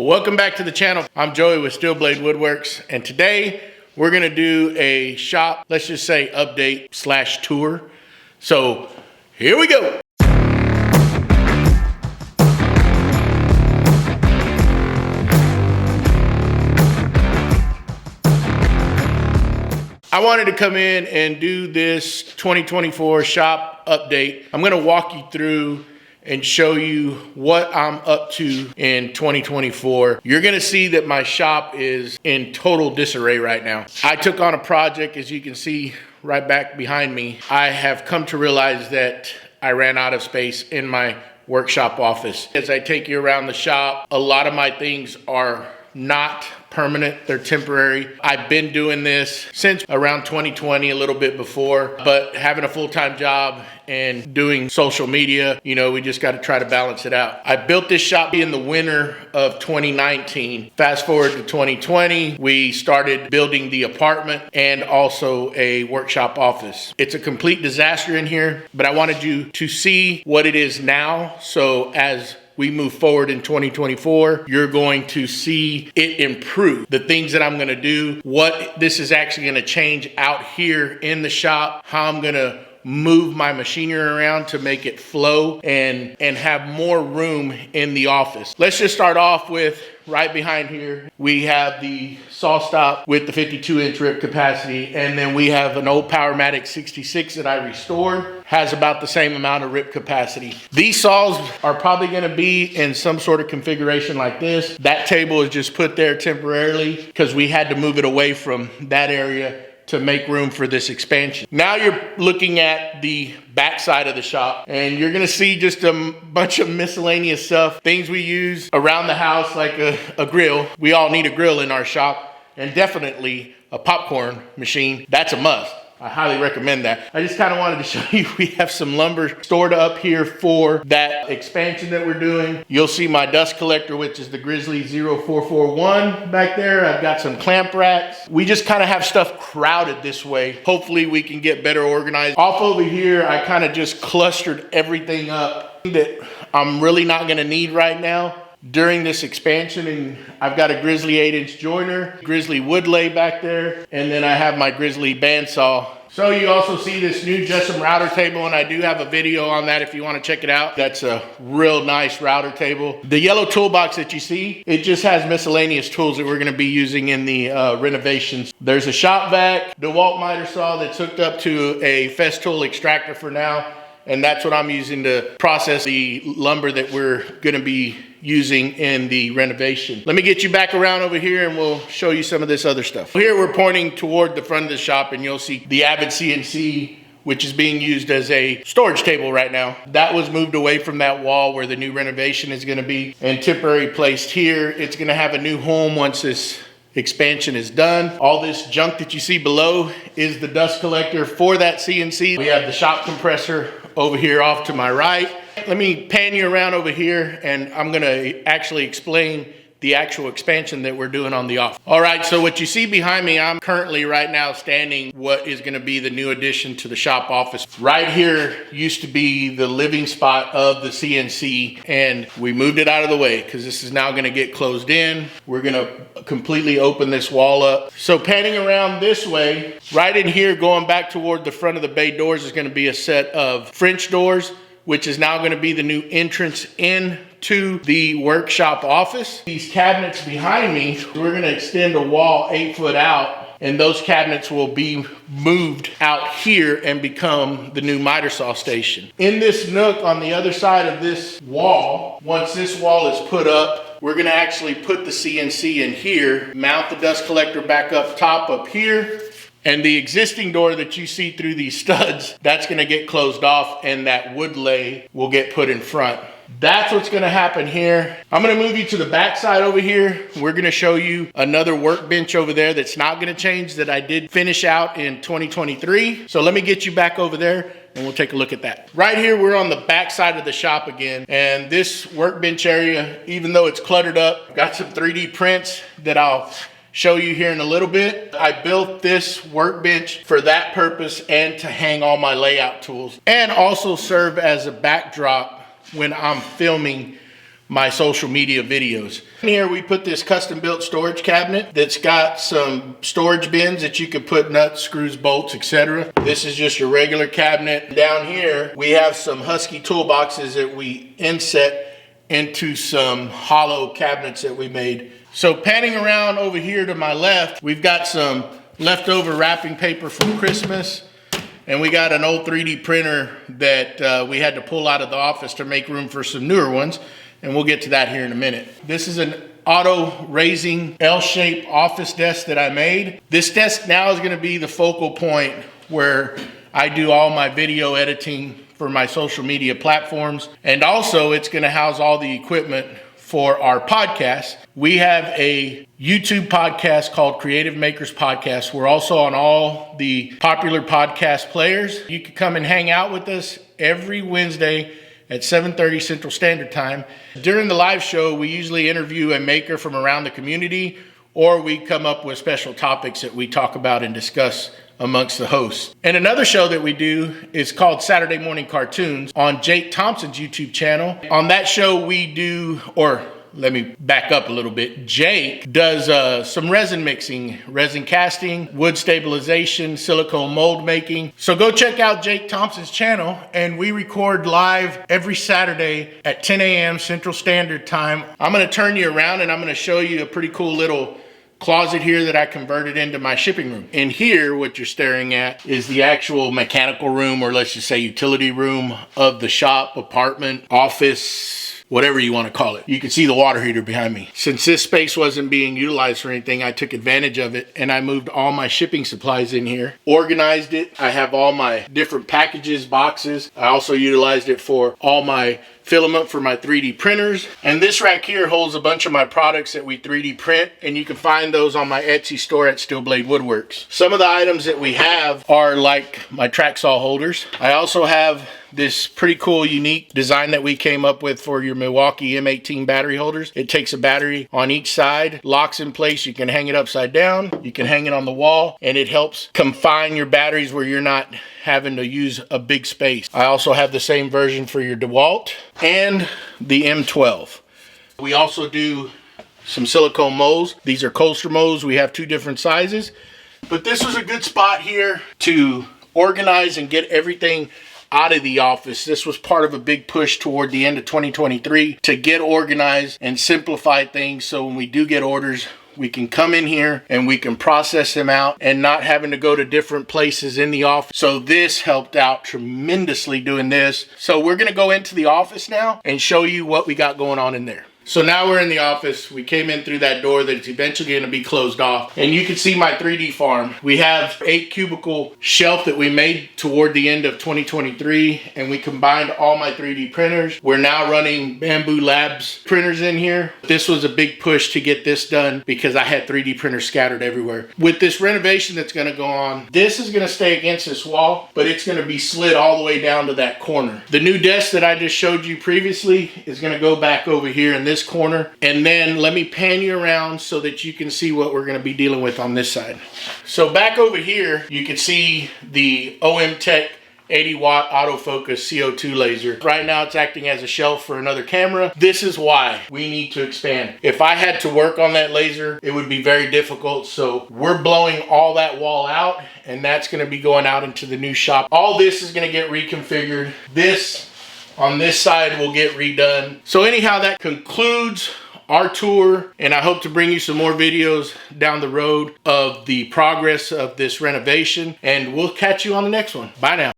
Well, welcome back to the channel. I'm Joey with Steel Blade Woodworks, and today we're gonna do a shop, let's just say update slash tour. So here we go. I wanted to come in and do this 2024 shop update. I'm gonna walk you through and show you what I'm up to in 2024. You're gonna see that my shop is in total disarray right now. I took on a project, as you can see right back behind me. I have come to realize that I ran out of space in my workshop office. As I take you around the shop, a lot of my things are not permanent, they're temporary. I've been doing this since around 2020, a little bit before, but having a full-time job and doing social media, you know, we just got to try to balance it out. I built this shop in the winter of 2019. Fast forward to 2020, we started building the apartment and also a workshop office. It's a complete disaster in here, but I wanted you to see what it is now. So as we move forward in 2024, you're going to see it improve. The things that I'm gonna do, what this is actually gonna change out here in the shop, how I'm gonna move my machinery around to make it flow and have more room in the office. Let's just start off with right behind here. We have the saw stop with the 52-inch rip capacity, and then we have an old Powermatic 66 that I restored, has about the same amount of rip capacity. These saws are probably gonna be in some sort of configuration like this. That table is just put there temporarily because we had to move it away from that area to make room for this expansion. Now you're looking at the back side of the shop, and you're gonna see just a bunch of miscellaneous stuff, things we use around the house, like a grill. We all need a grill in our shop, and definitely a popcorn machine. That's a must. I highly recommend that. I just kind of wanted to show you, we have some lumber stored up here for that expansion that we're doing. You'll see my dust collector, which is the Grizzly 0441 back there. I've got some clamp racks. We just kind of have stuff crowded this way. Hopefully we can get better organized. Off over here, I kind of just clustered everything up that I'm really not gonna need right now during this expansion. And I've got a Grizzly 8-inch joiner, Grizzly wood lay back there, and then I have my Grizzly bandsaw. So you also see this new Justin router table, and I do have a video on that if you want to check it out. That's a real nice router table. The yellow toolbox that you see, it just has miscellaneous tools that we're going to be using in the renovations. There's a shop vac, DeWalt miter saw that's hooked up to a Festool extractor for now, and that's what I'm using to process the lumber that we're going to be using in the renovation. Let me get you back around over here and we'll show you some of this other stuff. Here we're pointing toward the front of the shop, and you'll see the Avid CNC, which is being used as a storage table right now. That was moved away from that wall where the new renovation is going to be and temporarily placed here. It's going to have a new home once this expansion is done. All this junk that you see below is the dust collector for that CNC. We have the shop compressor over here off to my right. Let me pan you around over here, and I'm gonna actually explain the actual expansion that we're doing on the office. All right, so what you see behind me, I'm currently right now standing what is gonna be the new addition to the shop office. Right here used to be the living spot of the CNC, and we moved it out of the way because this is now gonna get closed in. We're gonna completely open this wall up. So panning around this way, right in here going back toward the front of the bay doors is gonna be a set of French doors, which is now going to be the new entrance into the workshop office. These cabinets behind me, we're going to extend a wall 8 foot out, and those cabinets will be moved out here and become the new miter saw station. In this nook on the other side of this wall, once this wall is put up, we're going to actually put the CNC in here, mount the dust collector back up top up here, and the existing door that you see through these studs, that's gonna get closed off, and that wood lay will get put in front. That's what's gonna happen here. I'm gonna move you to the back side over here. We're gonna show you another workbench over there that's not gonna change, that I did finish out in 2023. So let me get you back over there and we'll take a look at that. Right here, we're on the back side of the shop again. And this workbench area, even though it's cluttered up, got some 3D prints that I'll show you here in a little bit. I built this workbench for that purpose and to hang all my layout tools, and also serve as a backdrop when I'm filming my social media videos. Here we put this custom built storage cabinet that's got some storage bins that you could put nuts, screws, bolts, etc. This is just your regular cabinet. Down here we have some Husky toolboxes that we inset into some hollow cabinets that we made. So panning around over here to my left, we've got some leftover wrapping paper from Christmas. And we got an old 3D printer that we had to pull out of the office to make room for some newer ones. And we'll get to that here in a minute. This is an auto raising L-shaped office desk that I made. This desk now is going to be the focal point where I do all my video editing for my social media platforms. And also it's going to house all the equipment for our podcast. We have a YouTube podcast called Creative Makers Podcast. We're also on all the popular podcast players. You can come and hang out with us every Wednesday at 7:30 Central Standard Time. During the live show, we usually interview a maker from around the community, or we come up with special topics that we talk about and discuss amongst the hosts. And another show that we do is called Saturday Morning Cartoons on Jake Thompson's YouTube channel. On that show we do, or let me back up a little bit. Jake does some resin mixing, resin casting, wood stabilization, silicone mold making. So go check out Jake Thompson's channel, and we record live every Saturday at 10 a.m. Central Standard Time. I'm gonna turn you around and I'm gonna show you a pretty cool little closet here that I converted into my shipping room. In here, what you're staring at is the actual mechanical room, or let's just say utility room of the shop, apartment, office, whatever you want to call it. You can see the water heater behind me. Since this space wasn't being utilized for anything, I took advantage of it and I moved all my shipping supplies in here, organized it. I have all my different packages, boxes. I also utilized it for all my filament for my 3D printers. And this rack here holds a bunch of my products that we 3D print, and you can find those on my Etsy store at Steel Blade Woodworks. Some of the items that we have are like my track saw holders. I also have this pretty cool unique design that we came up with for your Milwaukee M18 battery holders. It takes a battery on each side, locks in place. You can hang it upside down, you can hang it on the wall, and it helps confine your batteries where you're not having to use a big space. I also have the same version for your DeWalt and the M12. We also do some silicone molds. These are coaster molds. We have two different sizes, but this was a good spot here to organize and get everything out of the office. This was part of a big push toward the end of 2023 to get organized and simplify things, so when we do get orders, we can come in here and we can process them out and not having to go to different places in the office. So this helped out tremendously doing this. So we're gonna go into the office now and show you what we got going on in there. So now we're in the office. We came in through that door that's eventually going to be closed off. And you can see my 3D farm. We have 8 cubicle shelf that we made toward the end of 2023. And we combined all my 3D printers. We're now running Bamboo Labs printers in here. This was a big push to get this done because I had 3D printers scattered everywhere. With this renovation that's going to go on, this is going to stay against this wall, but it's going to be slid all the way down to that corner. The new desk that I just showed you previously is going to go back over here in this corner. And then let me pan you around so that you can see what we're going to be dealing with on this side. So back over here, you can see the OM Tech 80 watt autofocus CO2 laser. Right now it's acting as a shelf for another camera. This is why we need to expand. If I had to work on that laser, it would be very difficult. So we're blowing all that wall out, and that's going to be going out into the new shop. All this is going to get reconfigured. This on this side will get redone. So anyhow, that concludes our tour, and I hope to bring you some more videos down the road of the progress of this renovation, and we'll catch you on the next one. Bye now.